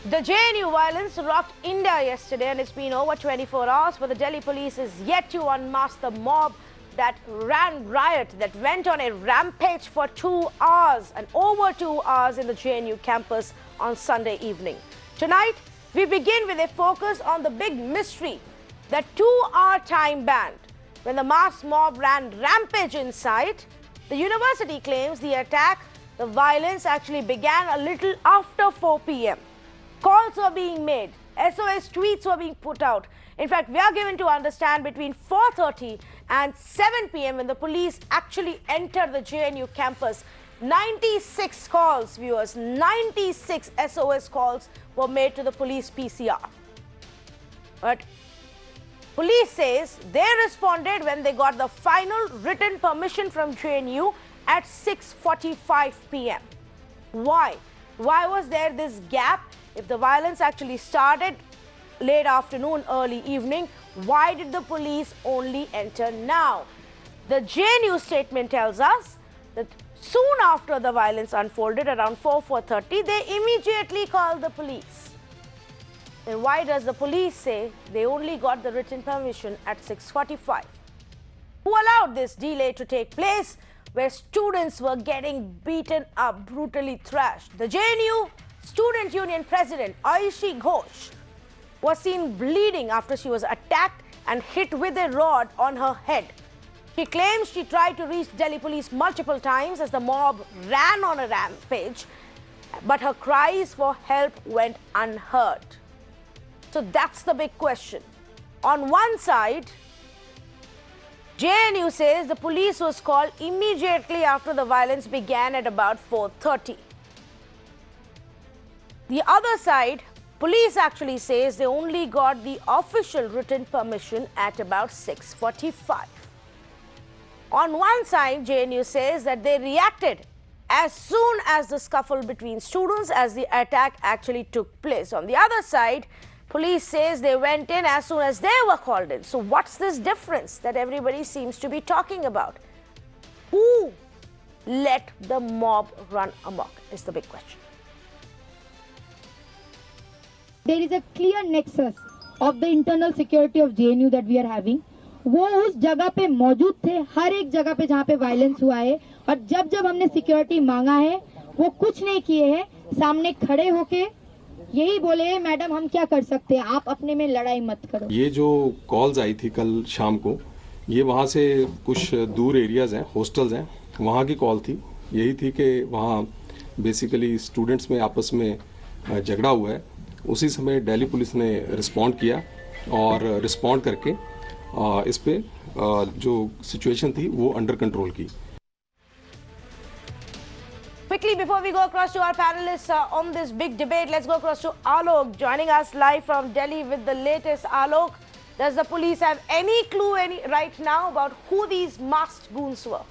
The JNU violence rocked India yesterday, and it's been over 24 hours, but the Delhi police is yet to unmask the mob that ran riot, that went on a rampage for 2 hours and over 2 hours in the JNU campus on Sunday evening. Tonight, we begin with a focus on the big mystery, that 2-hour time band. When the mass mob ran rampage inside, the university claims the attack, the violence actually began a little after 4 p.m. Calls were being made, SOS tweets were being put out. In fact, we are given to understand between 4:30 and 7 p.m. when the police actually entered the JNU campus, 96 calls, viewers, 96 SOS calls were made to the police PCR. But police says they responded when they got the final written permission from JNU at 6:45 p.m. Why? Why was there this gap? If the violence actually started late afternoon, early evening, why did the police only enter now? The JNU statement tells us that soon after the violence unfolded, around 4:30, they immediately called the police. Then why does the police say they only got the written permission at 6:45? Who allowed this delay to take place, where students were getting beaten up, brutally thrashed? The JNU Student Union President Aishi Ghosh was seen bleeding after she was attacked and hit with a rod on her head. She claims she tried to reach Delhi police multiple times as the mob ran on a rampage, but her cries for help went unheard. So that's the big question. On one side, JNU says the police was called immediately after the violence began at about 4:30. The other side, police actually says they only got the official written permission at about 6:45. On one side, JNU says that they reacted as soon as the scuffle between students as the attack actually took place. On the other side, police says they went in as soon as they were called in. So what's this difference that everybody seems to be talking about? Who let the mob run amok is the big question. There is a clear nexus of the internal security of JNU that we are having. वो उस जगह पे मौजूद थे, हर एक जगह पे जहाँ पे वायलेंस हुआ है, और जब जब हमने सिक्योरिटी मांगा है वो कुछ नहीं किए हैं, सामने खड़े होके यही बोले मैडम हम क्या कर सकते हैं, आप अपने में लड़ाई मत करो। ये जो कॉल्स आई थी कल शाम को, ये वहाँ से कुछ दूर एरियाज हैं, हॉस्टल्स हैं, वहाँ की कॉल थी। यही थी कि वहाँ बेसिकली स्टूडेंट्स में आपस में झगड़ा हुआ है। उसी समय दिल्ली पुलिस ने रिस्पॉन्ड किया और रिस्पॉन्ड करके इस पे जो सिचुएशन थी वो अंडर कंट्रोल की। Quickly, before we go across to our panelists on this big debate, let's go across to Alok, joining us live from Delhi with the latest. Alok, does the police have any clue right now about who these masked goons were?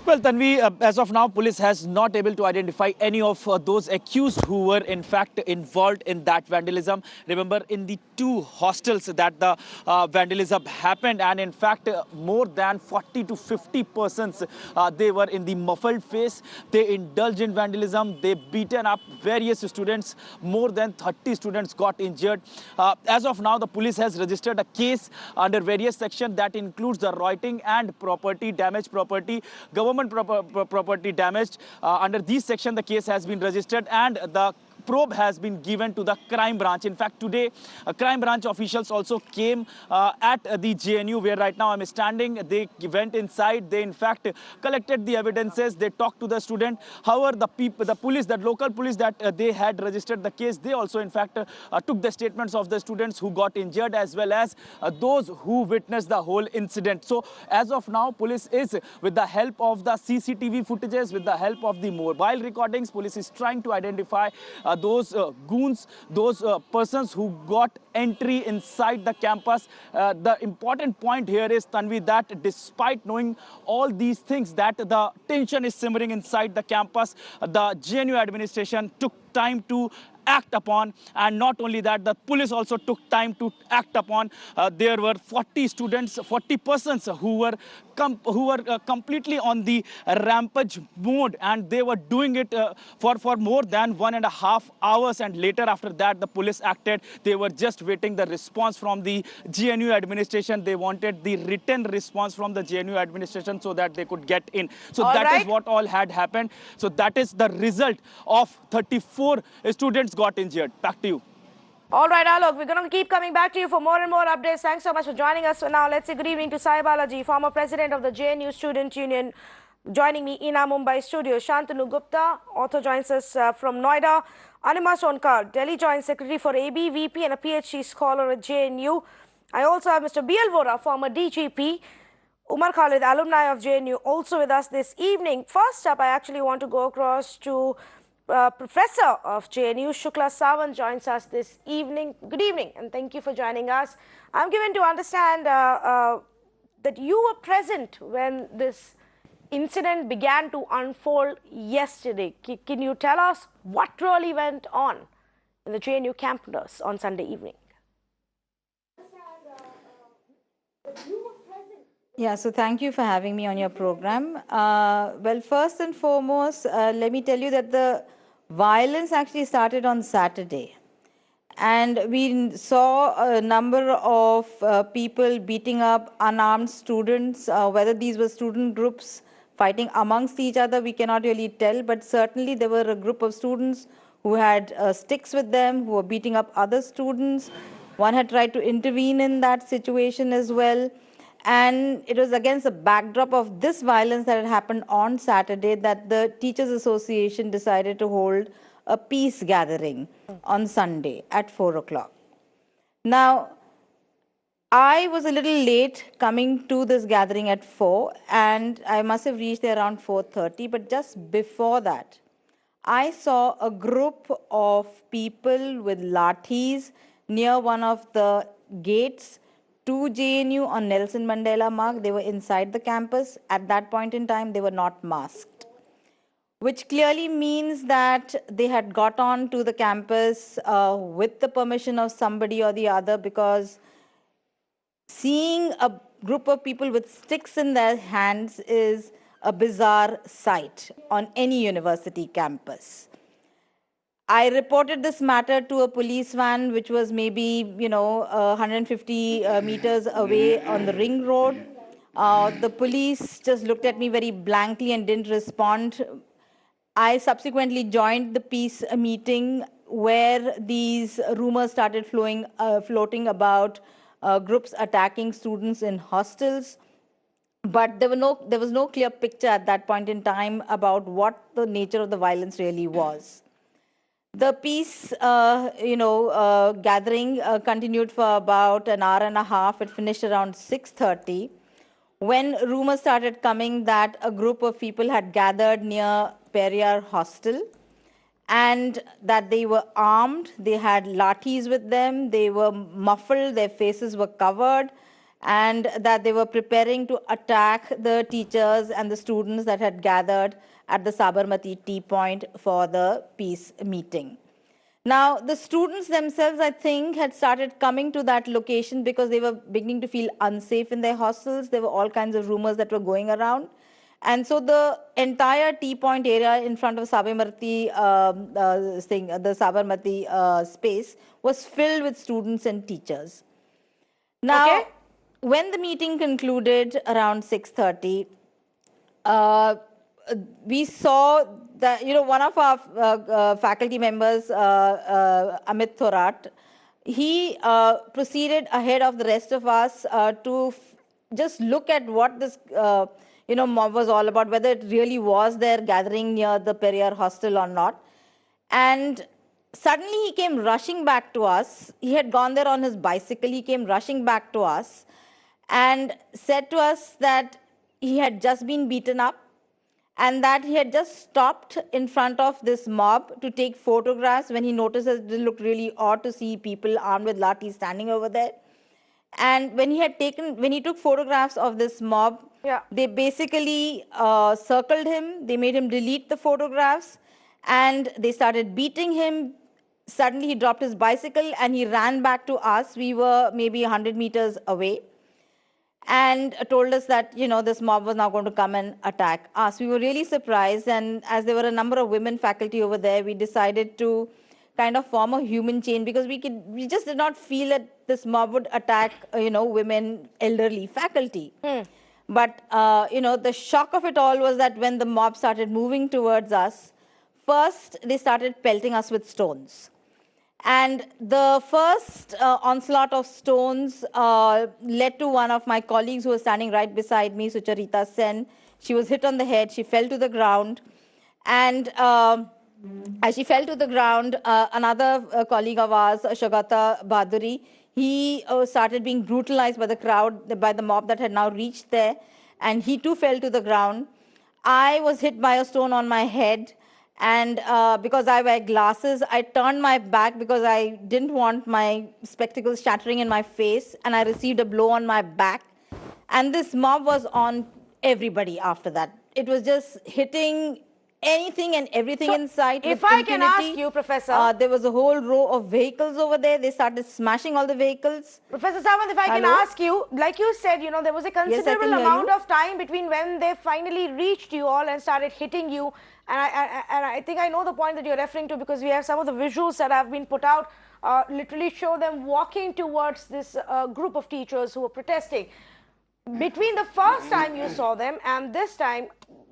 Well, Tanvi, as of now, police has not able to identify any of those accused who were in fact involved in that vandalism. Remember, in the 2 hostels that the vandalism happened, and in fact, more than 40 to 50 persons, they were in the muffled face. They indulged in vandalism. They beaten up various students. More than 30 students got injured. As of now, the police has registered a case under various sections that includes the rioting and property damage, government property damaged. Under this section, the case has been registered and the probe has been given to the crime branch. In fact, today, crime branch officials also came at the JNU, where right now I'm standing. They went inside. They, in fact, collected the evidences. They talked to the student. However, the police, that local police that they had registered the case, they also, in fact, took the statements of the students who got injured as well as those who witnessed the whole incident. So, as of now, police is, with the help of the CCTV footages, with the help of the mobile recordings, police is trying to identify those goons, those persons who got entry inside the campus. The important point here is, Tanvi, that despite knowing all these things, that the tension is simmering inside the campus, the JNU administration took time to act upon. And not only that, the police also took time to act upon. There were 40 students, 40 persons who were completely on the rampage mode, and they were doing it for more than 1.5 hours. And later, after that, the police acted. They were just waiting the response from the JNU administration. They wanted the written response from the JNU administration so that they could get in. So All that right. is what all had happened. So that is the result of 34 students got injured. Back to you. All right, Alok, we're going to keep coming back to you for more and more updates. Thanks so much for joining us. So now let's say good evening to Sai Balaji, former president of the JNU Student Union, joining me in our Mumbai studio. Shantanu Gupta also joins us from Noida. Anima Sonkar, Delhi Joint Secretary for AB, VP and a PhD scholar at JNU. I also have Mr. B.L. Vora, former DGP. Umar Khalid, alumni of JNU, also with us this evening. First up, I actually want to go across to Professor of JNU, Shukla Sawant, joins us this evening. Good evening, and thank you for joining us. I'm given to understand that you were present when this incident began to unfold yesterday. Can you tell us what really went on in the JNU campus on Sunday evening? Yeah, so thank you for having me on your program. Well, first and foremost, let me tell you that the violence actually started on Saturday. And we saw a number of people beating up unarmed students. Whether these were student groups fighting amongst each other, we cannot really tell. But certainly there were a group of students who had sticks with them, who were beating up other students. One had tried to intervene in that situation as well. And it was against the backdrop of this violence that had happened on Saturday that the Teachers Association decided to hold a peace gathering on Sunday at 4 o'clock. Now, I was a little late coming to this gathering at 4, and I must have reached there around 4:30. But just before that, I saw a group of people with lathis near one of the gates to JNU on Nelson Mandela Marg. They were inside the campus. At that point in time, they were not masked, which clearly means that they had got on to the campus with the permission of somebody or the other, because seeing a group of people with sticks in their hands is a bizarre sight on any university campus. I reported this matter to a police van, which was maybe, 150 meters away on the ring road. The police just looked at me very blankly and didn't respond. I subsequently joined the peace meeting where these rumors started floating about groups attacking students in hostels. But there was no clear picture at that point in time about what the nature of the violence really was. The peace, gathering continued for about an hour and a half. It finished around 6:30, when rumors started coming that a group of people had gathered near Periyar Hostel and that they were armed. They had lathis with them. They were muffled. Their faces were covered, and that they were preparing to attack the teachers and the students that had gathered at the Sabarmati Tea Point for the peace meeting. Now, the students themselves, I think, had started coming to that location because they were beginning to feel unsafe in their hostels. There were all kinds of rumors that were going around. And so the entire Tea Point area in front of Sabarmati, the Sabarmati space was filled with students and teachers. Now, when the meeting concluded around 6:30, we saw that, one of our faculty members, Ahmed, he proceeded ahead of the rest of us to just look at what this, mob was all about, whether it really was their gathering near the Periyar hostel or not. And suddenly he came rushing back to us. He had gone there on his bicycle. He came rushing back to us and said to us that he had just been beaten up and that he had just stopped in front of this mob to take photographs when he noticed that it looked really odd to see people armed with lathis standing over there. And when he took photographs of this mob, they basically circled him. They made him delete the photographs, and they started beating him, suddenly he dropped his bicycle and he ran back to us. We were maybe 100 meters away, and told us that, you know, this mob was now going to come and attack us. We were really surprised, and as there were a number of women faculty over there, we decided to kind of form a human chain, because we just did not feel that this mob would attack, you know, women, elderly faculty. But, you know, the shock of it all was that when the mob started moving towards us, first they started pelting us with stones. And the first onslaught of stones led to one of my colleagues who was standing right beside me, Sucharita Sen. She was hit on the head. She fell to the ground. And as she fell to the ground, another colleague of ours, Shagata Baduri, he started being brutalized by the crowd, by the mob that had now reached there. And he too fell to the ground. I was hit by a stone on my head. And because I wear glasses, I turned my back because I didn't want my spectacles shattering in my face, and I received a blow on my back. And this mob was on everybody after that. It was just hitting anything and everything in sight. If I can ask you, Professor. There was a whole row of vehicles over there. They started smashing all the vehicles. Professor Samant, if I can ask you, like you said, you know, there was a considerable amount of time between when they finally reached you all and started hitting you. And I think I know the point that you're referring to, because we have some of the visuals that have been put out, literally show them walking towards this group of teachers who were protesting. Between the first time you saw them and this time,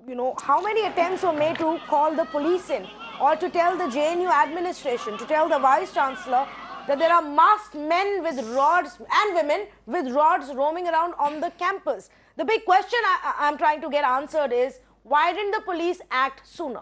you know, how many attempts were made to call the police in, or to tell the JNU administration, to tell the Vice Chancellor that there are masked men with rods and women with rods roaming around on the campus? The big question I'm trying to get answered is, why didn't the police act sooner?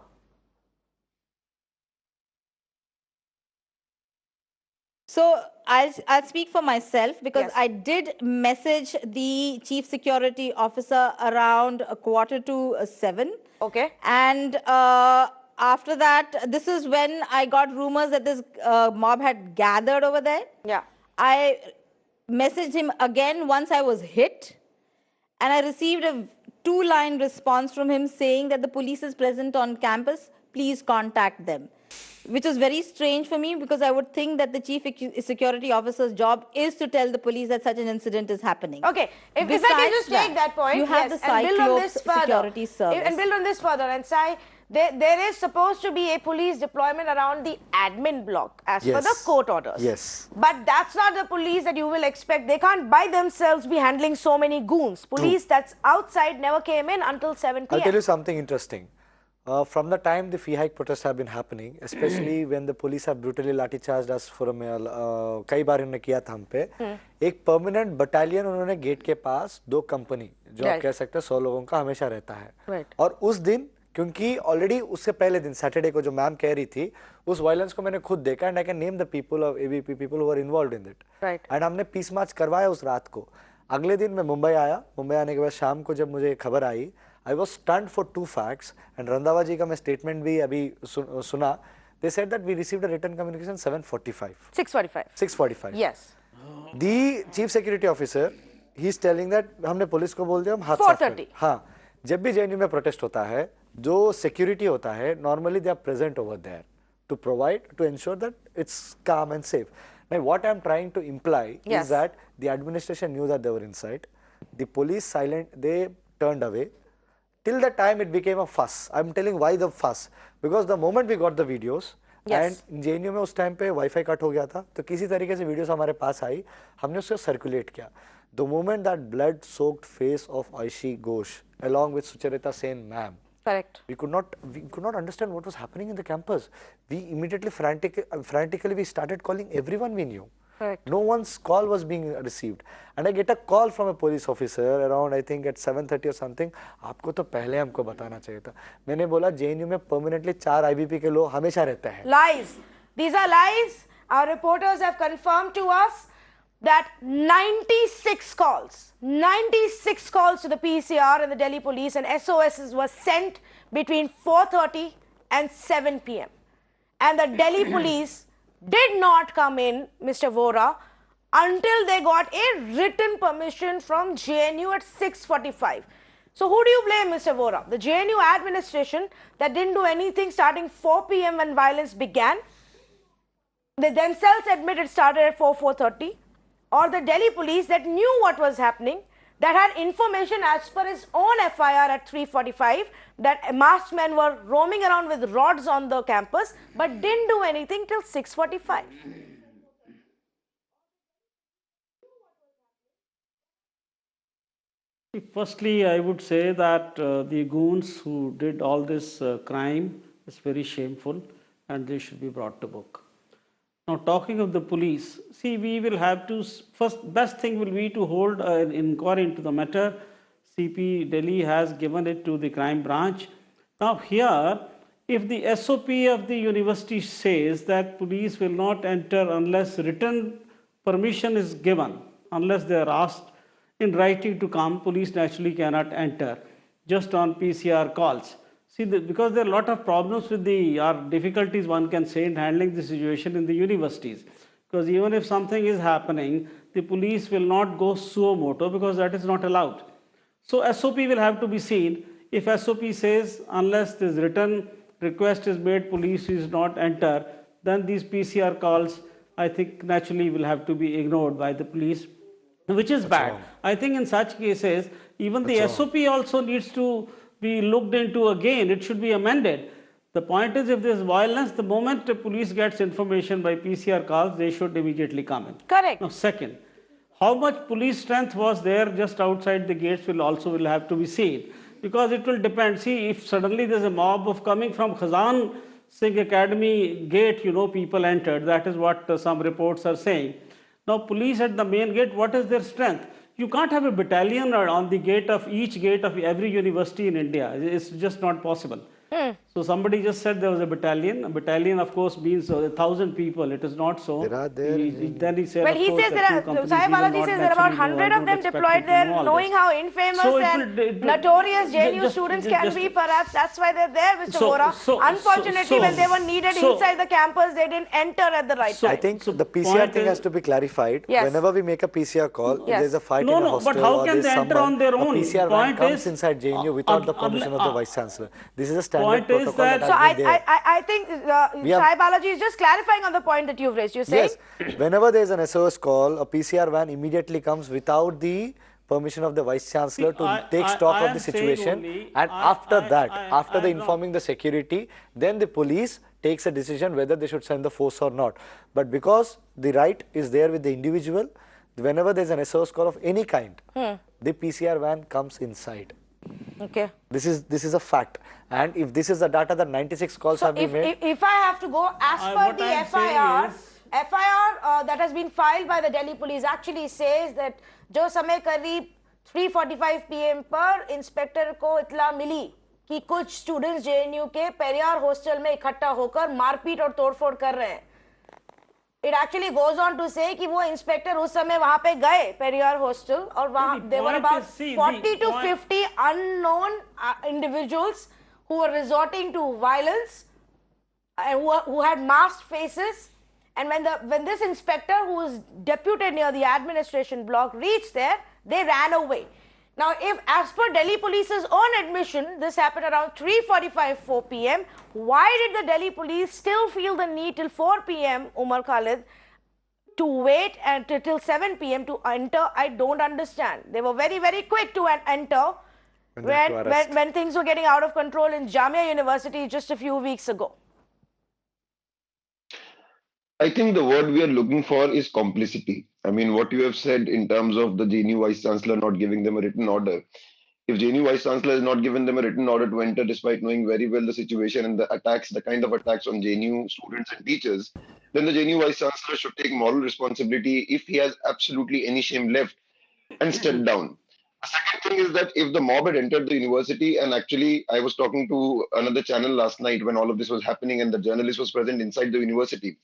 So I'll speak for myself, because I did message the Chief Security Officer around 6:45. Okay. And after that, this is when I got rumors that this mob had gathered over there. Yeah. I messaged him again once I was hit, and I received a two-line response from him saying that the police is present on campus, please contact them. Which was very strange for me, because I would think that the Chief Security Officer's job is to tell the police that such an incident is happening. Okay, if I can just take that point, you have the Cyclops Security Service. And build on this further and say, there is supposed to be a police deployment around the admin block as per the court orders. Yes. But that's not the police that you will expect. They can't by themselves be handling so many goons. Police that's outside never came in until 7 p.m. I'll tell you something interesting. From the time the fee hike protests have been happening, especially when the police have brutally lathi charged us for a meal, कई बार इन्होंने किया था हम पे, एक permanent battalion उन्होंने gate के पास 2 company, जो आप कह सकते हैं 100 लोगों का हमेशा रहता है. और उस दिन, क्योंकि ऑलरेडी उससे पहले दिन सैटरडे को जो मैम कह रही थी, उस वायलेंस को मैंने खुद देखा, and I can name the people of ABP, people who are involved in it. And हमने पीस मार्च करवाया उस रात को. अगले दिन मैं मुंबई आया. मुंबई आने के बाद शाम को जब मुझे खबर आई, I was stunned for 2 facts, and Randhawa जी का मैं स्टेटमेंट भी अभी सुना. They said that we received a written communication 7:45. 6:45. 6:45. Yes. The chief security officer, he is telling that हमने पुलिस को बोल दिया हम हाथ साफ करें. हाँ, जब भी JNU में प्रोटेस्ट होता है, जो सिक्योरिटी होता है, normally they are present over there to provide, to ensure that it's calm and safe. Now, what I'm trying to imply is that the administration knew that they were inside. The police they turned away. Till the time it became a fuss. I'm telling why the fuss. Because the moment we got the videos, and JNU में उस time पे wifi cut हो गया था, तो किसी तरीके से वीडियोस हमारे पास आई, हमने उसको सर्कुलेट किया. The moment that blood-soaked face of Aishi Ghosh, along with Sucharita Sen ma'am, correct. We could not understand what was happening in the campus. We immediately frantically we started calling everyone we knew. Correct. No one's call was being received, and I get a call from a police officer around I think at 7:30 or something. आपको तो पहले हमको बताना चाहिए था. मैंने बोला JNU में permanently 4 IBP के लोग हमेशा रहते हैं. Lies. These are lies. Our reporters have confirmed to us that 96 calls to the PCR and the Delhi police, and SOSs were sent between 4:30 and 7 p.m. And the Delhi police did not come in, Mr. Vora, until they got a written permission from JNU at 6:45. So who do you blame, Mr. Vora? The JNU administration that didn't do anything starting 4 p.m. when violence began? they themselves admit it started at 4:30, or the Delhi police that knew what was happening, that had information as per his own FIR at 3:45 that masked men were roaming around with rods on the campus, but didn't do anything till 6:45. Firstly, I would say that the goons who did all this crime is very shameful and they should be brought to book. Now, talking of the police, see, we will have to, first, best thing will be to hold an inquiry into the matter. CP Delhi has given it to the crime branch. Now, here, if the SOP of the university says that police will not enter unless written permission is given, unless they are asked in writing to come, police naturally cannot enter just on PCR calls. See, because there are a lot of problems with difficulties one can say in handling the situation in the universities. Because even if something is happening, the police will not go suo moto because that is not allowed. So SOP will have to be seen. If SOP says unless this written request is made, police is not enter, then these PCR calls, I think naturally will have to be ignored by the police, which is bad. I think in such cases, even the SOP also needs to be looked into again. It should be amended. The point is, if there is violence, the moment the police gets information by PCR calls, they should immediately come in. Correct. Now, second, how much police strength was there just outside the gates will have to be seen, because it will depend. See, if suddenly there's a mob of coming from Khazan Singh Academy gate, people entered. That is what some reports are saying. Now, police at the main gate, what is their strength? You can't have a battalion on the gate of each gate of every university in India. It's just not possible. So somebody just said there was a battalion. A battalion, of course, means 1,000 people. It is not so. Then he said, well, he says there are, Sai Balaji says there are about 100 of them deployed there, knowing how infamous and notorious JNU students can be. Perhaps that's why they're there, Mr. Vora. Unfortunately, when they were needed inside the campus, they didn't enter at the right time. I think the PCR thing has to be clarified. Yes. Whenever we make a PCR call, Yes. there's a fight in a hostel, but how or can there's they enter on their own? A PCR van comes is, inside JNU without the permission of the Vice Chancellor. This is a standard point is protocol that- that So has been there. I think Sai Balaji is just clarifying on the point that you've raised. You're saying? Yes, whenever there is an SOS call, a PCR van immediately comes without the permission of the Vice Chancellor to take stock of the situation. And after that, after informing the security, then the police takes a decision whether they should send the force or not. But because the right is there with the individual, whenever there is an SOS call of any kind, the PCR van comes inside. Okay. This is a fact, and if this is the data that 96 calls have been made. If I have to go as per the FIR that has been filed by the Delhi police actually says that जो समय करीब 3:45 PM पर inspector को इत्तला मिली कि कुछ students JNU के Periyar hostel में इकट्ठा होकर मारपीट और तोड़फोड़ कर रहे हैं. It actually goes on to say कि वो इंस्पेक्टर उस समय वहां पे गए पेरियार हॉस्टल और वहां there were about 40 to 50 unknown individuals who were resorting to violence and who had masked faces, and when this inspector, who was deputed near the administration block, reached there, they ran away. Now, if as per Delhi police's own admission, this happened around 3:45-4 PM, why did the Delhi police still feel the need till 4 PM, Umar Khalid, to wait till 7 PM to enter? I don't understand. They were very, very quick to enter when things were getting out of control in Jamia University just a few weeks ago. I think the word we are looking for is complicity. I mean, what you have said in terms of the JNU Vice Chancellor not giving them a written order. If JNU Vice Chancellor has not given them a written order to enter, despite knowing very well the situation and the attacks, the kind of attacks on JNU students and teachers, then the JNU Vice Chancellor should take moral responsibility if he has absolutely any shame left and step down. The second thing is that if the mob had entered the university, and actually I was talking to another channel last night when all of this was happening and the journalist was present inside the university.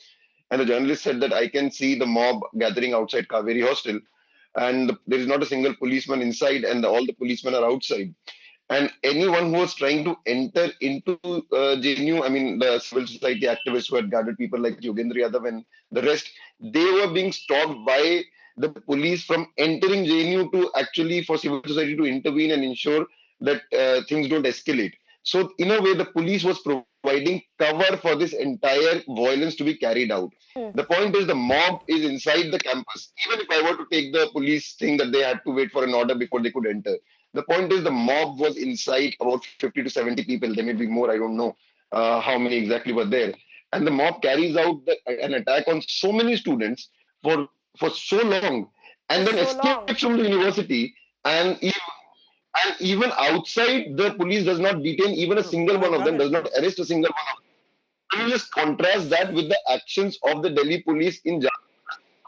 And the journalist said that I can see the mob gathering outside Kaveri Hostel, and there is not a single policeman inside, and all the policemen are outside. And anyone who was trying to enter into JNU, I mean, the civil society activists who had gathered people like Yogendra Yadav and the rest, they were being stopped by the police from entering JNU to actually for civil society to intervene and ensure that things don't escalate. So in a way, the police was providing cover for this entire violence to be carried out. The point is the mob is inside the campus. Even if I were to take the police thing that they had to wait for an order before they could enter, the point is the mob was inside, about 50 to 70 people. There may be more, I don't know how many exactly were there. And the mob carries out an attack on so many students for so long, and then escapes from the university. And even outside, the police does not detain even a single one of them, does not arrest a single one of them. Can you just contrast that with the actions of the Delhi police in a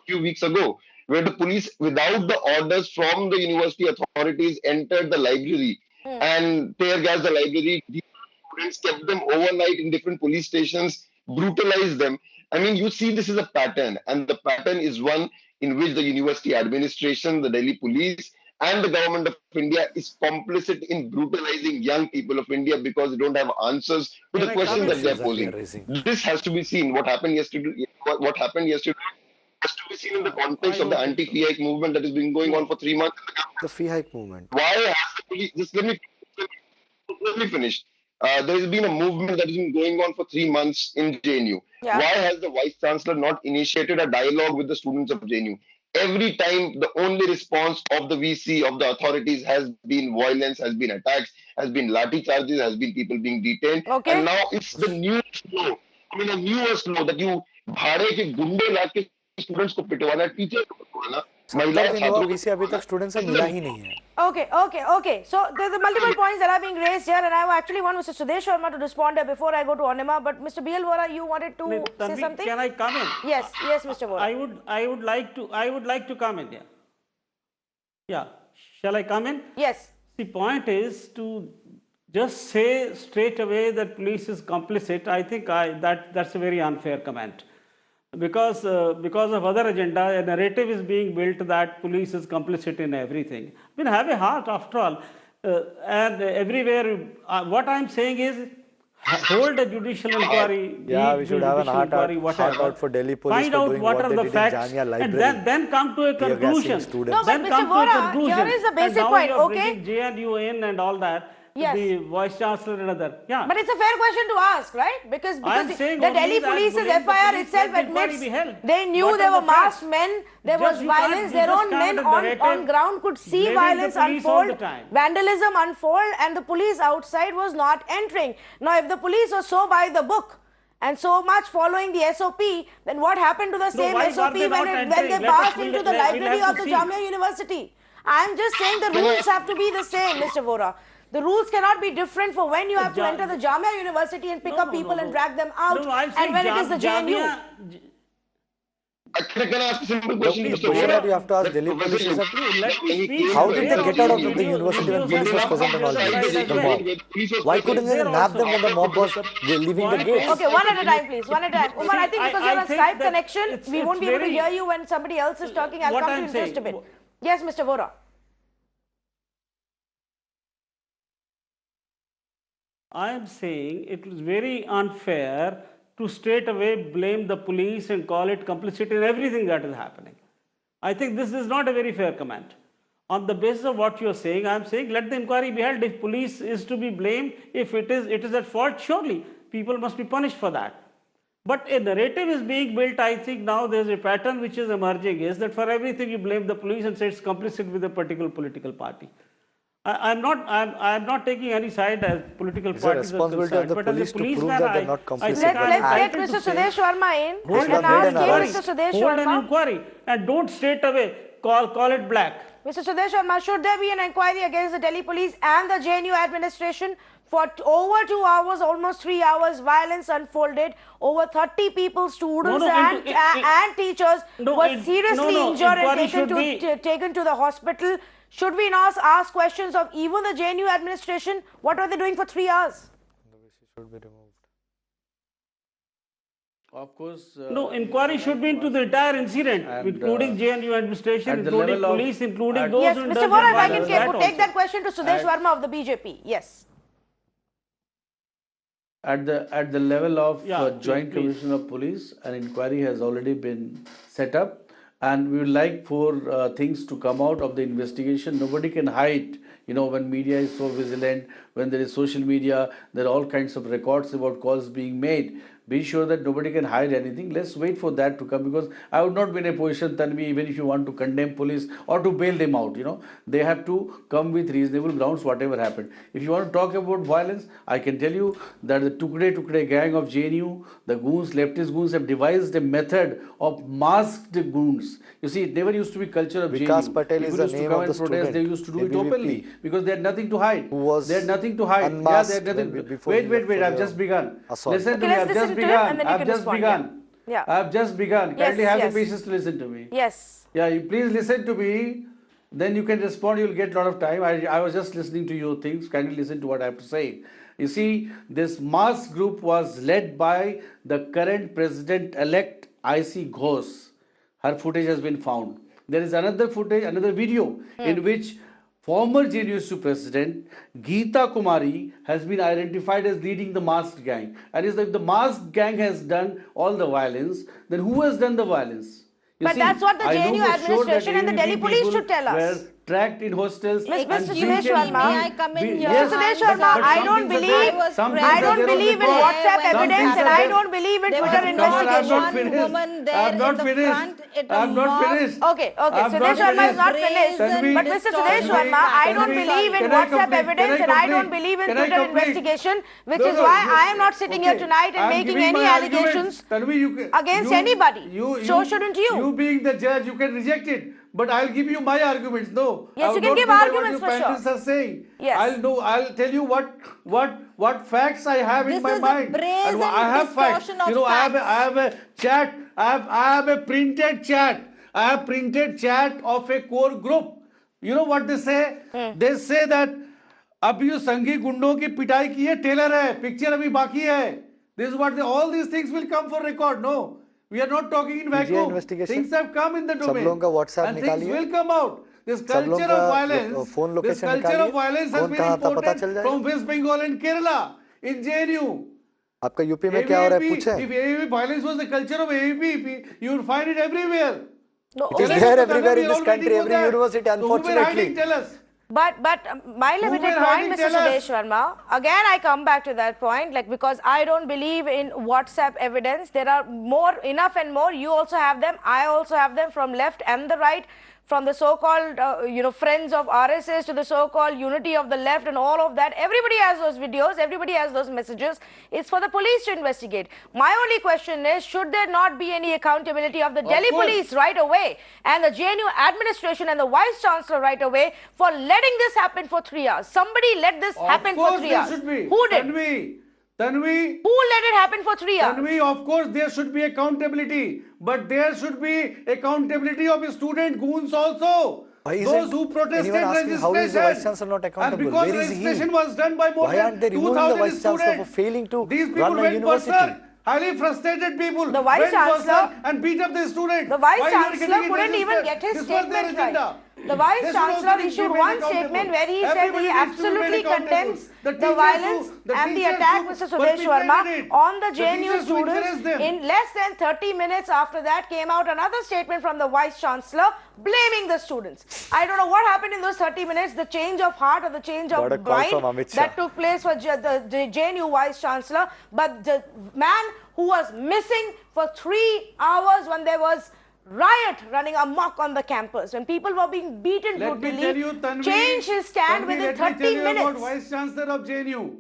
few weeks ago, where the police, without the orders from the university authorities, entered the library and tear gassed the library, students, kept them overnight in different police stations, brutalized them. I mean, you see, this is a pattern, and the pattern is one in which the university administration, the Delhi police, and the government of India is complicit in brutalizing young people of India because they don't have answers to the questions that they are posing. This has to be seen. What happened yesterday? What happened yesterday has to be seen in the context of the anti-fee hike movement that has been going on for 3 months. The fee hike movement. Why has the police? Just let me finish. There has been a movement that has been going on for 3 months in JNU. Yeah. Why has the Vice Chancellor not initiated a dialogue with the students of JNU? Every time, the only response of the VC, of the authorities, has been violence, has been attacks, has been lathi charges, has been people being detained. Okay. And now it's the newest law. I mean, a newest law that you bhare ke gunde la ke students ko pitwana, teachers ko pitwana. VC अभी तक students से मिला ही नहीं है. Okay. So there are multiple points that are being raised here, and I actually want Mr. Sudesh Sharma to respond here before I go to Anima. But Mr. B.L. Vora, you wanted to say something? Can I come in? Yes, Mr. Vora. I would like to come in here. Yeah. Shall I come in? Yes. The point is to just say straight away that police is complicit. I think that's a very unfair comment. Because of other agenda, a narrative is being built that police is complicit in everything. I mean, have a heart after all. And everywhere, what I'm saying is, hold a judicial inquiry. Yeah, we should have an heart out for Delhi police. Find out what are the facts, and then come to a conclusion. No, but Mr. Vora, here is the basic point, okay? JNU in and all that. Yes. The Vice Chancellor and other. Yeah. But it's a fair question to ask, right? Because the Delhi police's FIR itself admits they knew there were masked men, there was violence, their own men on ground could see violence unfold, vandalism unfold, and the police outside was not entering. Now, if the police was so by the book and so much following the SOP, then what happened to the same SOP when they passed into the library of the Jamia University? I'm just saying the rules have to be the same, Mr. Vora. The rules cannot be different for when you have to enter the Jamia University and pick up people and drag them out, and when it is the JNU. Can I ask a simple question? You have to ask Delhi police. How did they get out of the university when police was present and all this? The mob. Why couldn't they nab them when the mob was leaving the gates? Okay, one at a time, please. One at a time. Umar, I think because you're on Skype connection, we won't be able to hear you when somebody else is talking. I'll come to you in just a bit. Yes, Mr. Vora. I am saying it is very unfair to straight away blame the police and call it complicit in everything that is happening. I think this is not a very fair comment. On the basis of what you are saying, I am saying let the inquiry be held. If police is to be blamed, if it is at fault, surely people must be punished for that. But a narrative is being built. I think now there is a pattern which is emerging, is that for everything you blame the police and say it's complicit with a particular political party. I'm not taking any side as political parties are concerned, but as a policeman, let's get Mr. Sudesh Sharma in and ask him, Mr. Sudesh Sharma. Hold an inquiry and don't straight away call it black. Mr. Sudesh Sharma, should there be an inquiry against the Delhi police and the JNU administration? For over 2 hours, almost 3 hours, violence unfolded. Over 30 people, students and teachers were seriously injured and taken to the hospital. Should we not ask questions of even the JNU administration? What were they doing for 3 hours? The should be removed. Of course. No, inquiry should be into the entire incident, including JNU administration, including police, including those who... Yes, Mr. Vora, if I can take that question to Sudesh Sharma of the BJP. Yes. At the level of Joint Commission of Police, an inquiry has already been set up. and we would like for things to come out of the investigation. Nobody can hide. You know, when media is so vigilant, when there is social media, there are all kinds of records about calls being made. Be sure that nobody can hide anything. Let's wait for that to come, because I would not be in a position, Tanvi, even if you want to condemn police or to bail them out, you know, they have to come with reasonable grounds, whatever happened. If you want to talk about violence, I can tell you that the Tukde gang of JNU, the goons, leftist goons, have devised a method of masked goons. You see, it never used to be culture of Vikas JNU. Patel is People the used to name come of and the protest. student, They used to do it ABVP, openly because they had nothing to hide. who was They had nothing to hide. Yeah, unmasked they had nothing. before he left Wait, for I've the just begun. assault. Listen Okay, to me, let's I've listen just to him begun. and then you I've can just respond. begun. Yeah. I've just begun. Yes, Kindly have yes. the patience to listen to me. Yes. Yeah, you please listen to me. Then you can respond. You'll get a lot of time. I was just listening to your things. Kindly listen to what I have to say. You see, this mass group was led by the current president-elect IC Ghosh. Her footage has been found. There is another footage, another video in which former JNU president Geeta Kumari has been identified as leading the masked gang. And if the masked gang has done all the violence, then who has done the violence? But that's what the JNU administration and the Delhi police should tell us. Were tracked in hostels. Mr. and Sudesh beaten. Verma, May I come in here? Mr. Sudesh Verma, I don't believe in WhatsApp evidence and I don't believe in Twitter investigation. Woman there in the front, I'm not finished. Okay, Sudesh Verma is not finished. But Mr. Sudesh Verma, I don't believe in WhatsApp evidence and I don't believe in Twitter investigation, which is why I am not sitting here tonight and making any allegations against anybody. So shouldn't you? You being the judge, you can reject it. But I'll give you my arguments. No. Yes, you can give arguments for sure. What you are saying. Yes. I'll tell you what facts I have in my mind. This is a brazen I have facts. distortion of You know, I facts. have a chat. I have a printed chat. I have printed chat of a core group. You know what they say? They say that अब ये संघी गुंडों की पिटाई की है, Taylor है, picture अभी बाकी है. This is what all these things will come for record. No. We are not talking in vacuum. Things have come in the domain. And things will come out. This culture of violence, has been imported from West Bengal and Kerala in JNU. आपका UP में क्या हो रहा है पूछे? If AVP violence was the culture of AVP, you would find it everywhere. No, it is there everywhere in this country, every university, unfortunately. Tell us. But my limited point, Mr. Sudesh Verma, again I come back to that point, like, because I don't believe in WhatsApp evidence. There are enough and more. You also have them. I also have them from left and the right, from the so-called, friends of RSS to the so-called unity of the left and all of that. Everybody has those videos. Everybody has those messages. It's for the police to investigate. My only question is, should there not be any accountability of the Delhi police right away and the JNU administration and the Vice Chancellor right away for letting this happen for 3 hours? Somebody let this happen for 3 hours. Who did? Tanvi, who let it happen for 3 hours? Tanvi, of course there should be accountability, but there should be accountability of student goons also. Those who protested registration. How is the Vice Chancellor not accountable? And because Where is registration he? was done by more than 2,000 students. For failing to These people run a went university? berserk. Highly frustrated people The Vice went Chancellor and beat up the students. The Vice Chancellor couldn't even get his statement right. The Vice Chancellor issued one statement where he said he absolutely condemns the violence and the attack, Mr. Sudesh Verma, on the JNU students. In less than 30 minutes after that came out another statement from the Vice Chancellor blaming the students. I don't know what happened in those 30 minutes, the change of heart or the change of mind that took place for the JNU Vice Chancellor, but the man who was missing for 3 hours when there was riot running amok on the campus, when people were being beaten brutally, changed his stand within 30 minutes. About Vice Chancellor of JNU.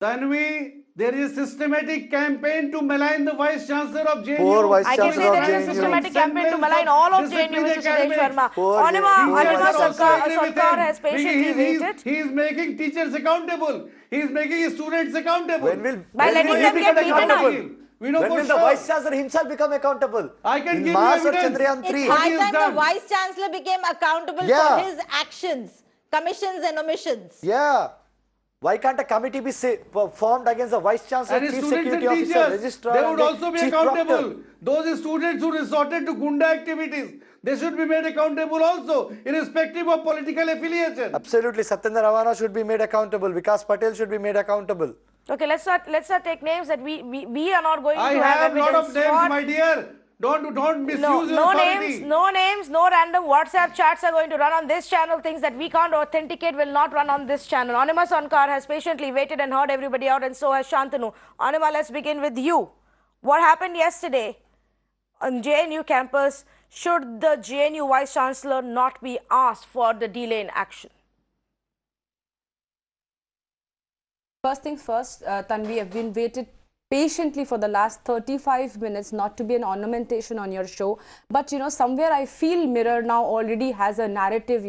Tanvi, there is a systematic campaign to malign the Vice Chancellor of JNU. Poor Vice I can say there is a systematic campaign to malign all of JNU, Mr. Sudesh Verma. Anima Sarkar has patiently waited. He is making teachers accountable. He is making students accountable. By letting them get beaten up. When will the Vice Chancellor himself become accountable? I can give you Mars or evidence. Chandrayaan 3. It's high time the Vice Chancellor became accountable for his actions, commissions and omissions. Yeah. Why can't a committee be formed against the Vice Chancellor, And Chief students Security and Officer, teachers, Registrar, they would also be Chief accountable. Proctor? Those students who resorted to Gunda activities, they should be made accountable also, irrespective of political affiliation. Absolutely. Satyendra Ravana should be made accountable. Vikas Patel should be made accountable. Okay, let's not take names that we are not going to have I have a lot of evidence names, for. my dear. Don't misuse No, your no authority. names, no names, no random WhatsApp chats are going to run on this channel. Things that we can't authenticate will not run on this channel. Anima Sankar has patiently waited and heard everybody out, and so has Shantanu. Anima, let's begin with you. What happened yesterday on JNU campus? Should the JNU Vice Chancellor not be asked for the delay in action? First things first, Tanvi, I've been waited patiently for the last 35 minutes, not to be an ornamentation on your show, but somewhere I feel Mirror now already has a narrative,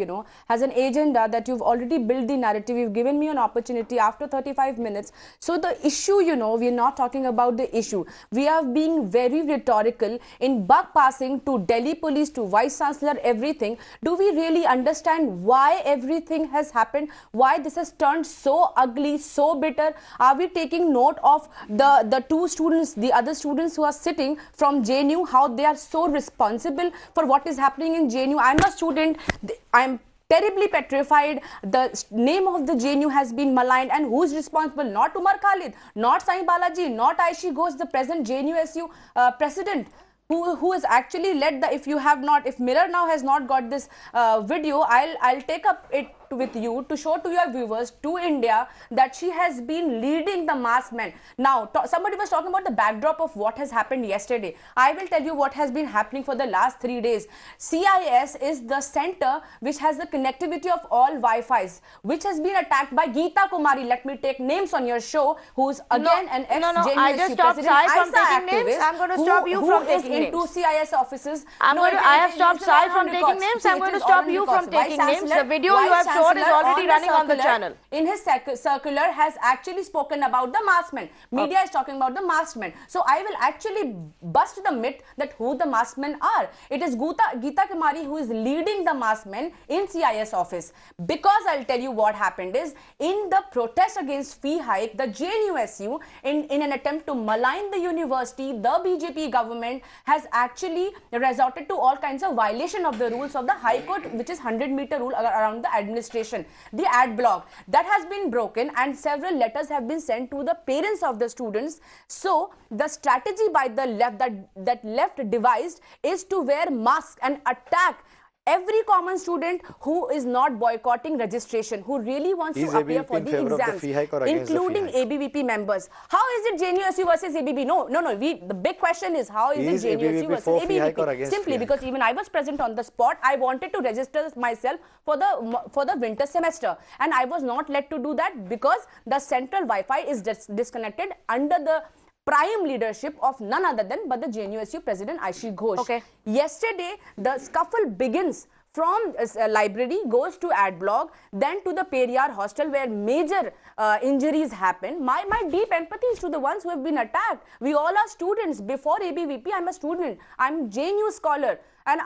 has an agenda that you've already built the narrative. You've given me an opportunity after 35 minutes. So the issue, we're not talking about the issue. We are being very rhetorical in buck passing to Delhi police, to Vice Chancellor, everything. Do we really understand why everything has happened? Why this has turned so ugly, so bitter? Are we taking note of the two students, the other students who are sitting from JNU, how they are so responsible for what is happening in JNU? I'm a student. I'm terribly petrified. The name of the JNU has been maligned, and who's responsible? Not Umar Khalid, not Sai Balaji, not Aishi Ghosh, the present JNUSU president, who has actually led the, if Mirror now has not got this video, I'll take up it with you to show to your viewers, to India, that she has been leading the masked men. Now, somebody was talking about the backdrop of what has happened yesterday. I will tell you what has been happening for the last 3 days. CIS is the center which has the connectivity of all Wi-Fis, which has been attacked by Geeta Kumari. Let me take names on your show, who's again an ex-JNU I just stopped Sai from taking names. I'm going to stop you from taking names. Into CIS offices. I have stopped Sai from taking names. I'm going to stop you from taking names. The video you have shown is already running on the channel. In his circular has actually spoken about the masked men. Media is talking about the masked men. So I will actually bust the myth that who the masked men are. It is Geeta Kumari who is leading the masked men in CIS office. Because I'll tell you what happened is, in the protest against fee hike, the JNUSU, in an attempt to malign the university, the BJP government has actually resorted to all kinds of violation of the rules of the High Court, which is 100-meter rule around the administration. The ad block that has been broken, and several letters have been sent to the parents of the students. So the strategy by the left that left devised is to wear masks and attack every common student who is not boycotting registration, who really wants to appear for the exams, including ABVP members. How is it JNUSU versus ABB? No. The big question is, how is it JNUSU versus ABVP? Simply because even I was present on the spot. I wanted to register myself for the winter semester, and I was not let to do that because the central Wi-Fi is disconnected under the prime leadership of none other than but the JNUSU president Aishi Ghosh. Okay. Yesterday, the scuffle begins from library, goes to ad block, then to the Periyar hostel where major injuries happen. My deep empathy is to the ones who have been attacked. We all are students. Before ABVP, I'm a student. I'm JNU scholar. And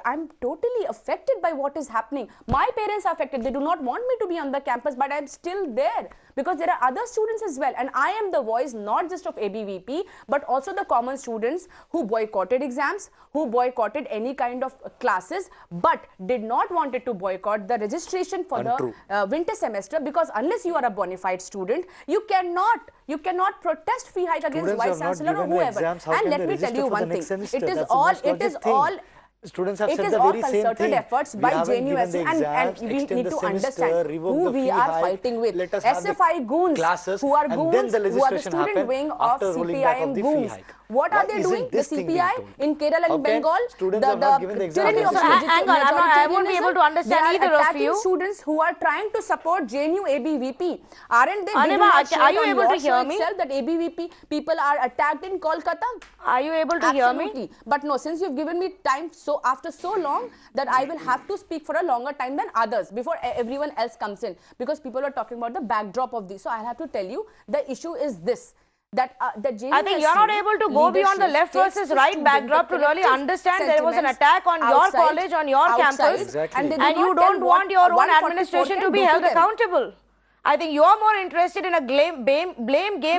I'm totally affected by what is happening. My parents are affected. They do not want me to be on the campus, but I'm still there because there are other students as well. And I am the voice not just of ABVP, but also the common students who boycotted exams, who boycotted any kind of classes, but did not wanted to boycott the registration for the winter semester, because unless you are a bona fide student, you cannot protest fee hike against Vice Chancellor or whoever. And let me tell you one thing. It is all Students have said the very same concerted thing. efforts by JNUSU, and we need to understand who we are fighting with. SFI goons, who are the student wing of CPIM goons. What are they doing? The CPI in Kerala and Bengal, the tyranny of I won't be able to understand either of you. Students who are trying to support JNU ABVP. Aren't they? Are you able to hear me? That ABVP people are attacked in Kolkata. Are you able to hear me? But no, since you've given me time after so long, that I will have to speak for a longer time than others before everyone else comes in, because people are talking about the backdrop of this. So I'll have to tell you, the issue is this. That the JNU, I think you're not able to go beyond the left versus right backdrop to really understand there was an attack on your college, on your campus, and you don't want your own administration to be held accountable. I think you're more interested in a blame game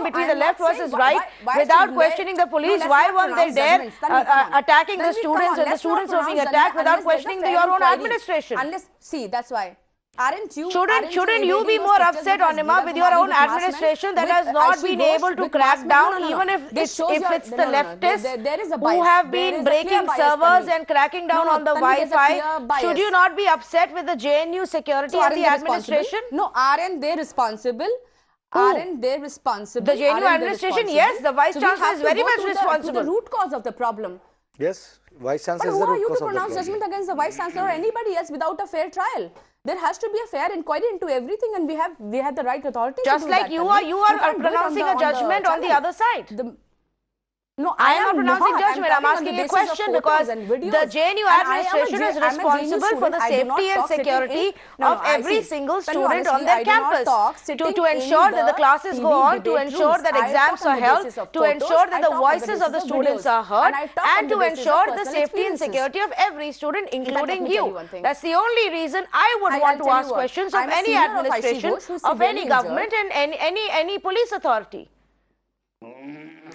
between the left versus right without questioning the police. Why weren't they there attacking the students, and the students were being attacked without questioning your own administration? See, that's why. Aren't you? Shouldn't you be more upset, Anima, with your own administration that has not been able to crack down, even if it's the leftists who have been breaking servers and cracking down on the Wi-Fi? Should you not be upset with the JNU security and the administration? No, aren't they responsible? Aren't they responsible? The JNU administration, yes, the Vice Chancellor is very much responsible. To the root cause of the problem. Yes, Vice Chancellor is the the root cause of the problem. But who are you to pronounce judgment against the Vice Chancellor or anybody else without a fair trial? There has to be a fair inquiry into everything, and we have the right authority. Just like you are pronouncing a judgment on the other side. No, I am not pronouncing judgment. I'm asking a question because the JNU administration is responsible for the safety and security of every single student on their campus. To ensure that the classes go on, to ensure that exams are held, to ensure that the voices of the students are heard, and to ensure the safety and security of every student, including you. That's the only reason I would want to ask questions of any administration, of any government and any police authority.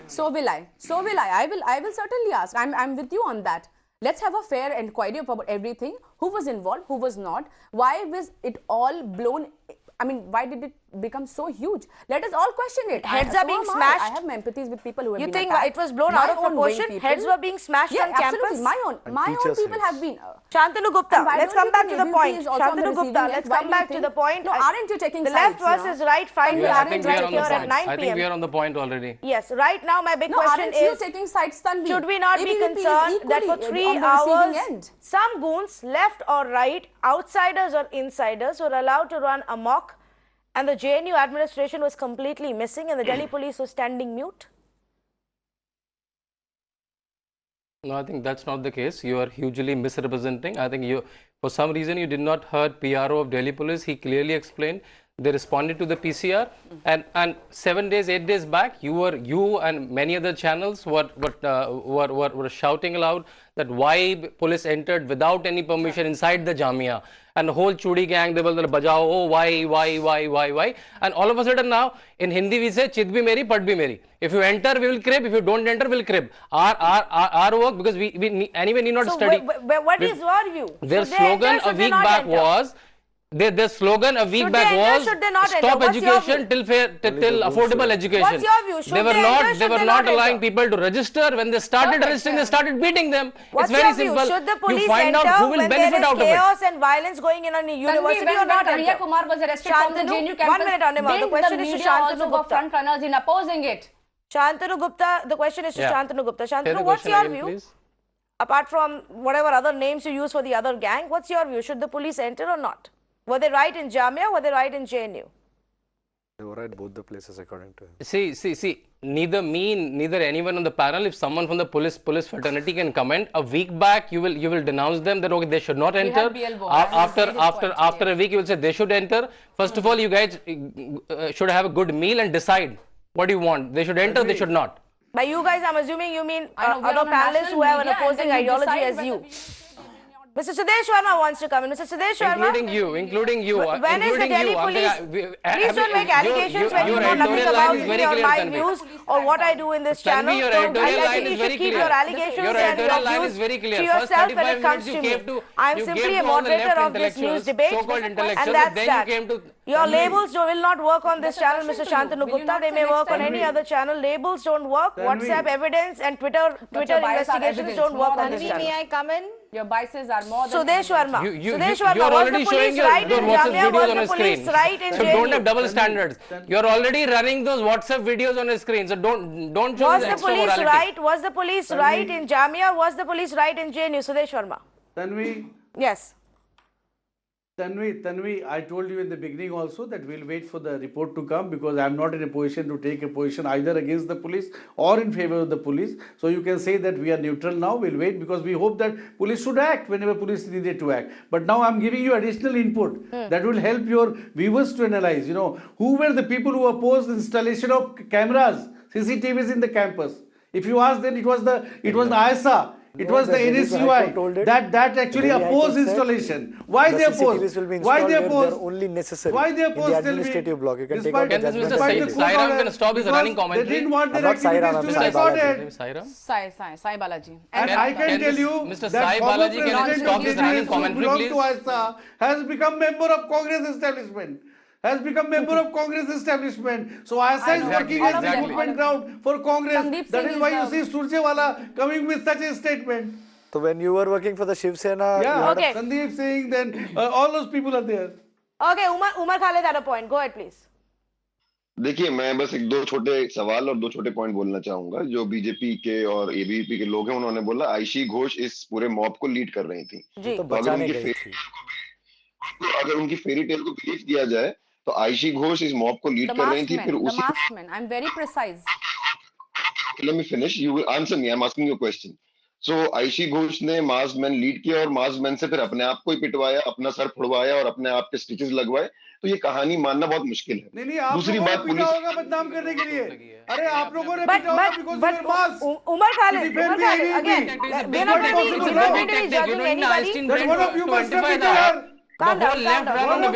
So will I. So will I. I will certainly ask. I'm with you on that. Let's have a fair inquiry about everything. Who was involved? Who was not? Why was it all blown? I mean, why did it become so huge? Let us all question it. Heads are being smashed. I have empathies with people who have been attacked. You think it was blown out of proportion? Heads were being smashed on campus? My own people have been. Shantanu Gupta, let's come back to the point. Shantanu Gupta, let's come back to the point. No, aren't you taking the left versus right? Fine, we aren't right here at 9 p.m. I think we are on the point already. Yes, right now my big question is, you taking sides, Tanvi? Should we not be concerned that for 3 hours, some goons, left or right, outsiders or insiders, were allowed to run amok, and the JNU administration was completely missing and the Delhi police was standing mute? No, I think that's not the case. You are hugely misrepresenting. I think you, for some reason, you did not heard PRO of Delhi police. He clearly explained. They responded to the PCR, and 7 days, 8 days back, you and many other channels were shouting aloud that why police entered without any permission inside the Jamia, and the whole Chudi gang, they will bajao, oh why, and all of a sudden now in Hindi we say chit bhi meri, pat bhi meri. If you enter, we will crib. If you don't enter, we'll crib. Our work, because we anyway need not study. What is your view? Their slogan a week back was. Their slogan a week back was stop education till affordable education. What's your view? They were not allowing people to register. When they started registering, they started beating them. What's it's very your view? simple. Should the police you find out who will benefit out of it. Chaos and violence going in on a university or not? Dahiya Kumar was arrested from the JNU campus. 1 minute, Anima. The question is to Shantanu Gupta. Front runners in opposing it. Shantanu Gupta, the question is to Shantanu Gupta. Shantanu, what's your view? Please. Apart from whatever other names you use for the other gang, what's your view? Should the police enter or not? Were they right in Jamia? Were they right in JNU? They were right both the places according to him. See. Neither me, neither anyone on the panel. If someone from the police fraternity can comment, a week back you will denounce them that okay they should not enter. After a week you will say they should enter. First of all, you guys should have a good meal and decide what you want. They should enter. They should not. By you guys, I'm assuming you mean other panelists who have an opposing ideology as you. Mr. Sudesh Sharma wants to come in. Mr. Sudesh Sharma. Including you. When is the Delhi police? Please don't make allegations when you know nothing about me or my views or what I do in this channel. Your editorial line is very clear. Keep your allegations and your views to yourself when it comes to me. I am simply a moderator of this news debate, and that's that. Your labels will not work on this channel, Mr. Shantanu Gupta. They may work on any other channel. Labels don't work. WhatsApp evidence and Twitter investigations don't work on this channel. May I come in? Your biases are more than Sudesh Sharma. Sudesh Sharma, you are already showing your WhatsApp videos on a screen. So don't have double standards. You are already running those WhatsApp videos on a screen. So don't show this extra morality. Was the police right in Jamia? Was the police right in JNU? Sudesh Sharma. Tanvi. Yes. Tanvi, I told you in the beginning also that we'll wait for the report to come because I'm not in a position to take a position either against the police or in favor of the police. So you can say that we are neutral now. We'll wait because we hope that police should act whenever police needed to act. But now I'm giving you additional input that will help your viewers to analyze. You know, who were the people who opposed the installation of cameras, CCTVs in the campus? If you ask, then it was the ISA. It was the NSUI that actually opposed installation. Why they opposed? Why they opposed? Only necessary. Why they opposed? In the administrative block, you can take out the judgment. Sairam can stop his running commentary. They didn't want their activities to be recorded. Sai Balaji. And I can tell you Mr. that Sai former Balaji can President stop his running commentary, please. to ISA has become member of Congress establishment. Has become member of Congress establishment. So ISA is working as a recruitment ground for Congress. That is why you see Surjewala coming with such a statement. So when you were working for the Shiv Sena, yeah, okay. Sandeep saying then all those people are there. Okay, Umar Khalid had a point. Go ahead, please. देखिए मैं बस एक दो छोटे सवाल और दो छोटे पॉइंट बोलना चाहूंगा जो बीजेपी के और एबीवीपी के लोग हैं उन्होंने बोला आयशी घोष इस पूरे मॉब को लीड कर रही थी तो बचाने गई थी अगर उनकी फेरी टेल को बिलीव किया जाए तो आयशी घोष इस मॉब को लीड कर रही थी फिर उसी I am very precise let me finish you will answer me I am asking you a question so Aishe Ghosh ने मास्क मैन लीड किया और मास्क मैन से फिर अपने आप को ही पिटवाया अपना सर फुड़वाया और अपने आप के स्टिचेस लगवाए तो ये कहानी मानना बहुत मुश्किल है दूसरी बात पुलिस बदनाम करने के लिए अरे आप लोगों ने पिटा होगा because of mask Umar Khalid again we are not going to be judging anybody that one of you must have been there. Calm down.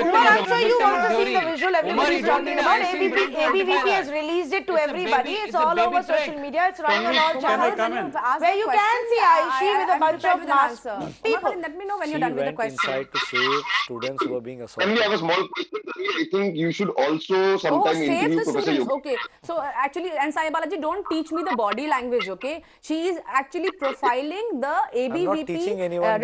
Umar, I'm sure you also see the visual everybody is talking about. ABVP has released it to everybody. It's all over social media. It's running on all channels where you can see Aishi with a bunch of masked people. Let me know when you're done with the question. She went inside to save students who were being assaulted. I have a small question. I think you should also sometime interview Professor Yogi. Okay. So actually, and Sai Balaji, don't teach me the body language, okay? She is actually profiling the ABVP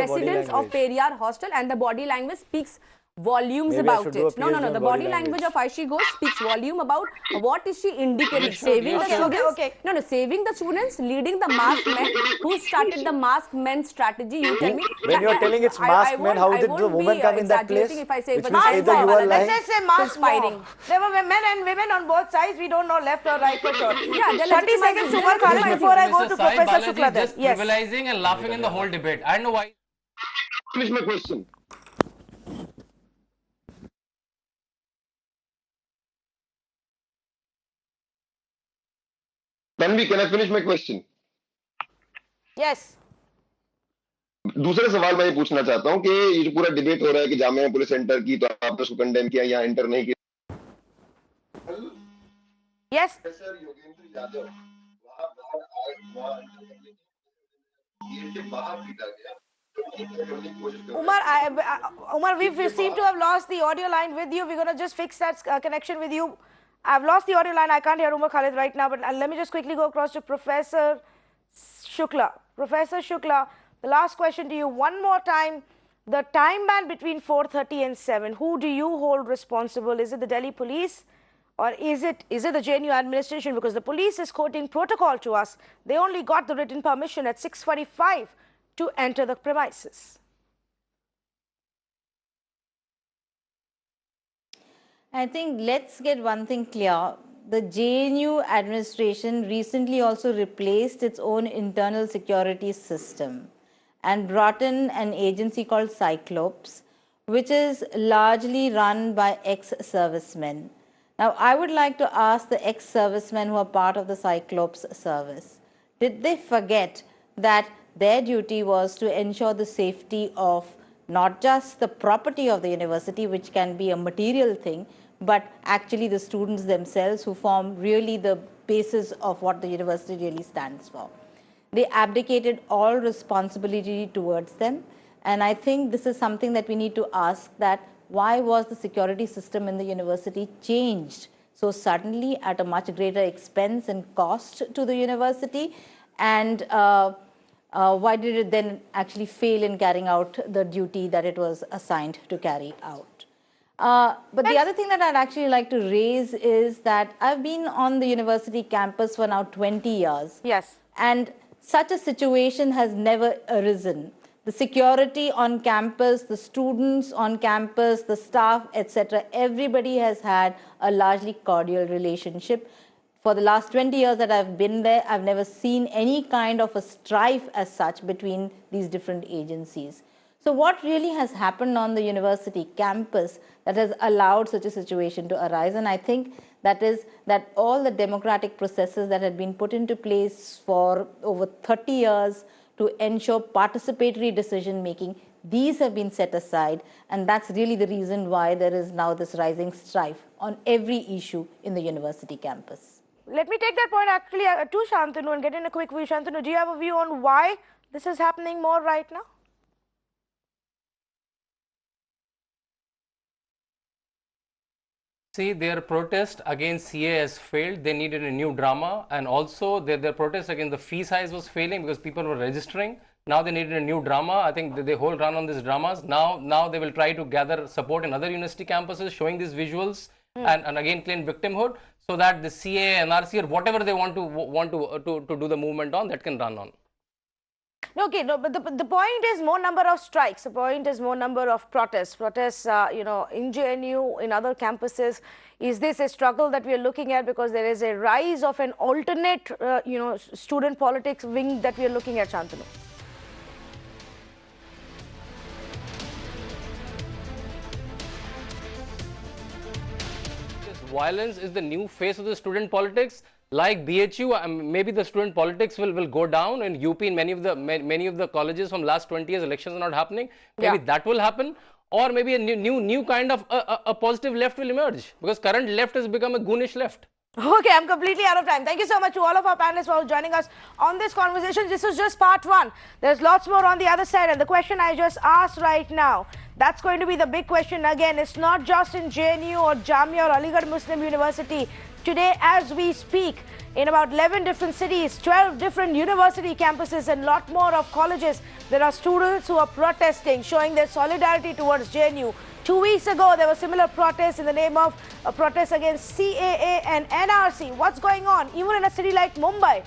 residents of Periyar Hostel and the body language speaks volumes about it. No. The body language of Aishi Ghosh speaks volume about what is she indicating. Saving the students. No. Saving the students, leading the masked men. Who started the masked men strategy? You tell me. When you are telling it's masked men, how did the woman come in that place? If I say which means either you are lying. Let's just say masked mob. There were men and women on both sides. We don't know left or right for sure. Yeah, 30 seconds, Umar Khalid, before I go to Professor Shukla. Just trivializing and laughing in the whole debate. I don't know why. Finish my question. Tanvi, can I finish my question? Yes. दूसरा सवाल मैं ये पूछना चाहता हूँ कि ये जो पूरा डिबेट हो रहा है कि जामिया पुलिस एंटर की तो आपने उसको कंडेम किया या एंटर नहीं किया Yes. सर योगेंद्र यादव बाहर पीटा गया Umar, we seem to have lost the audio line with you. We're going to just fix that connection with you. I've lost the audio line. I can't hear Umar Khalid right now, but let me just quickly go across to Professor Shukla. Professor Shukla, the last question to you one more time. The time band between 4:30 and 7, who do you hold responsible? Is it the Delhi police or is it the JNU administration? Because the police is quoting protocol to us. They only got the written permission at 6:45 to enter the premises. I think let's get one thing clear. The JNU administration recently also replaced its own internal security system and brought in an agency called Cyclops, which is largely run by ex-servicemen. Now, I would like to ask the ex-servicemen who are part of the Cyclops service, did they forget that their duty was to ensure the safety of not just the property of the university, which can be a material thing, but actually the students themselves who form really the basis of what the university really stands for. They abdicated all responsibility towards them, and I think this is something that we need to ask, that why was the security system in the university changed so suddenly at a much greater expense and cost to the university, and why did it then actually fail in carrying out the duty that it was assigned to carry out? But the other thing that I'd actually like to raise is that I've been on the university campus for now 20 years. Yes. And such a situation has never arisen. The security on campus, the students on campus, the staff, etc., everybody has had a largely cordial relationship. For the last 20 years that I've been there, I've never seen any kind of a strife as such between these different agencies. So what really has happened on the university campus that has allowed such a situation to arise? And I think that is that all the democratic processes that had been put into place for over 30 years to ensure participatory decision making. These have been set aside, and that's really the reason why there is now this rising strife on every issue in the university campus. Let me take that point actually to Shantanu and get in a quick view. Shantanu, do you have a view on why this is happening more right now? See, their protest against CA has failed. They needed a new drama, and also their protest against the fee size was failing because people were registering. Now they needed a new drama. I think they whole run on these dramas. Now they will try to gather support in other university campuses, showing these visuals and again claim victimhood, so that the CA, NRC, or whatever they want to do the movement on, that can run on. Okay, no, but the point is more number of strikes. The point is more number of protests. Protests, you know, in JNU, in other campuses. Is this a struggle that we are looking at because there is a rise of an alternate, you know, student politics wing that we are looking at, Shantanu? Violence is the new face of the student politics. Like BHU, maybe the student politics will go down in UP. In many of the colleges from last 20 years, elections are not happening. Maybe that will happen, or maybe a new kind of a positive left will emerge, because current left has become a goonish left. Okay, I'm completely out of time. Thank you so much to all of our panelists for joining us on this conversation. This was just part one. There's lots more on the other side, and the question I just asked right now, that's going to be the big question again. It's not just in JNU or Jamia or Aligarh Muslim University. Today, as we speak, in about 11 different cities, 12 different university campuses and lot more of colleges, there are students who are protesting, showing their solidarity towards JNU. 2 weeks ago, there were similar protests in the name of a protest against CAA and NRC. What's going on? Even in a city like Mumbai,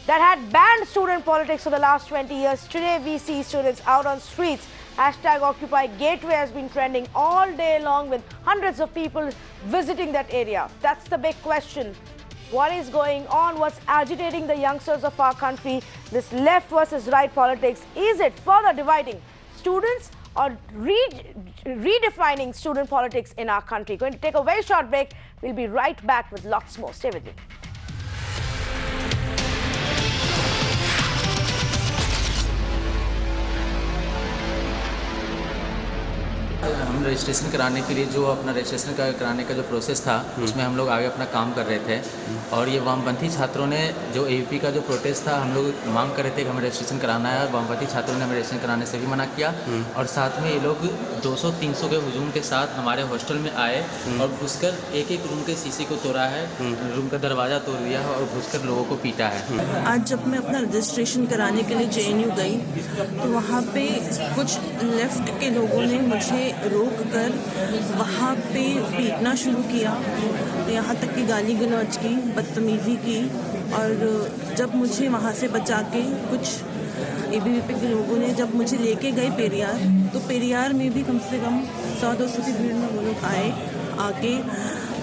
that had banned student politics for the last 20 years, today we see students out on streets. Hashtag Occupy Gateway has been trending all day long with hundreds of people visiting that area. That's the big question. What is going on? What's agitating the youngsters of our country? This left versus right politics, is it further dividing students or redefining student politics in our country? Going to take a very short break. We'll be right back with lots more. Stay with me. हम registration कराने के लिए जो अपना registration कराने का जो process था, उसमें हम लोग आगे अपना काम कर रहे थे, और ये वामपंथी छात्रों ने जो एबीपी का जो प्रोटेस्ट था, हम लोग मांग कर रहे थे कि हमें रजिस्ट्रेशन कराना है, और वामपंथी छात्रों ने हमें रजिस्ट्रेशन कराने से भी मना किया, और साथ में ये लोग 200-300 के हुजूम के साथ हमारे हॉस्टल में आए और घुसकर एक रूम के शीशे को तोड़ा है, रूम का दरवाज़ा तोड़ दिया है और घुसकर लोगों को पीटा है। आज जब मैं अपना रजिस्ट्रेशन कराने के लिए JNU गई, तो वहाँ पे कुछ लेफ्ट के लोगों ने मुझे रोक कर वहाँ पे पीटना शुरू किया, यहाँ तक कि गाली गलौज की, बदतमीज़ी की, और जब मुझे वहाँ से बचा के कुछ एबीवीपी के लोगों ने जब मुझे लेके गए पेरियार, तो पेरियार में भी कम से कम 100-200 की भीड़ में वो लोग आके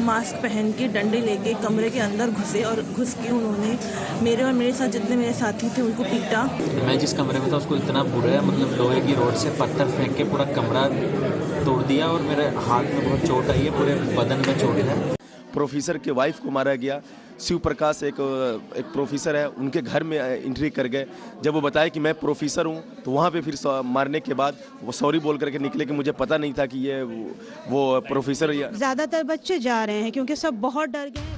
मास्क पहन के डंडे लेके कमरे के अंदर घुसे, और घुस के उन्होंने मेरे और मेरे साथ जितने मेरे साथी थे उनको पीटा। मैं जिस कमरे में था उसको इतना बुरा, मतलब लोहे की रोड से पत्थर फेंक के पूरा कमरा तोड़ दिया, और मेरे हाथ में बहुत चोट आई है, पूरे बदन में चोट है। प्रोफेसर के वाइफ को मारा गया। शिव प्रकाश एक प्रोफेसर है, उनके घर में एंट्री कर गए। जब वो बताया कि मैं प्रोफेसर हूँ, तो वहाँ पे फिर मारने के बाद वो सॉरी बोल करके निकले कि मुझे पता नहीं था कि ये वो प्रोफेसर। ज़्यादातर बच्चे जा रहे हैं क्योंकि सब बहुत डर गए।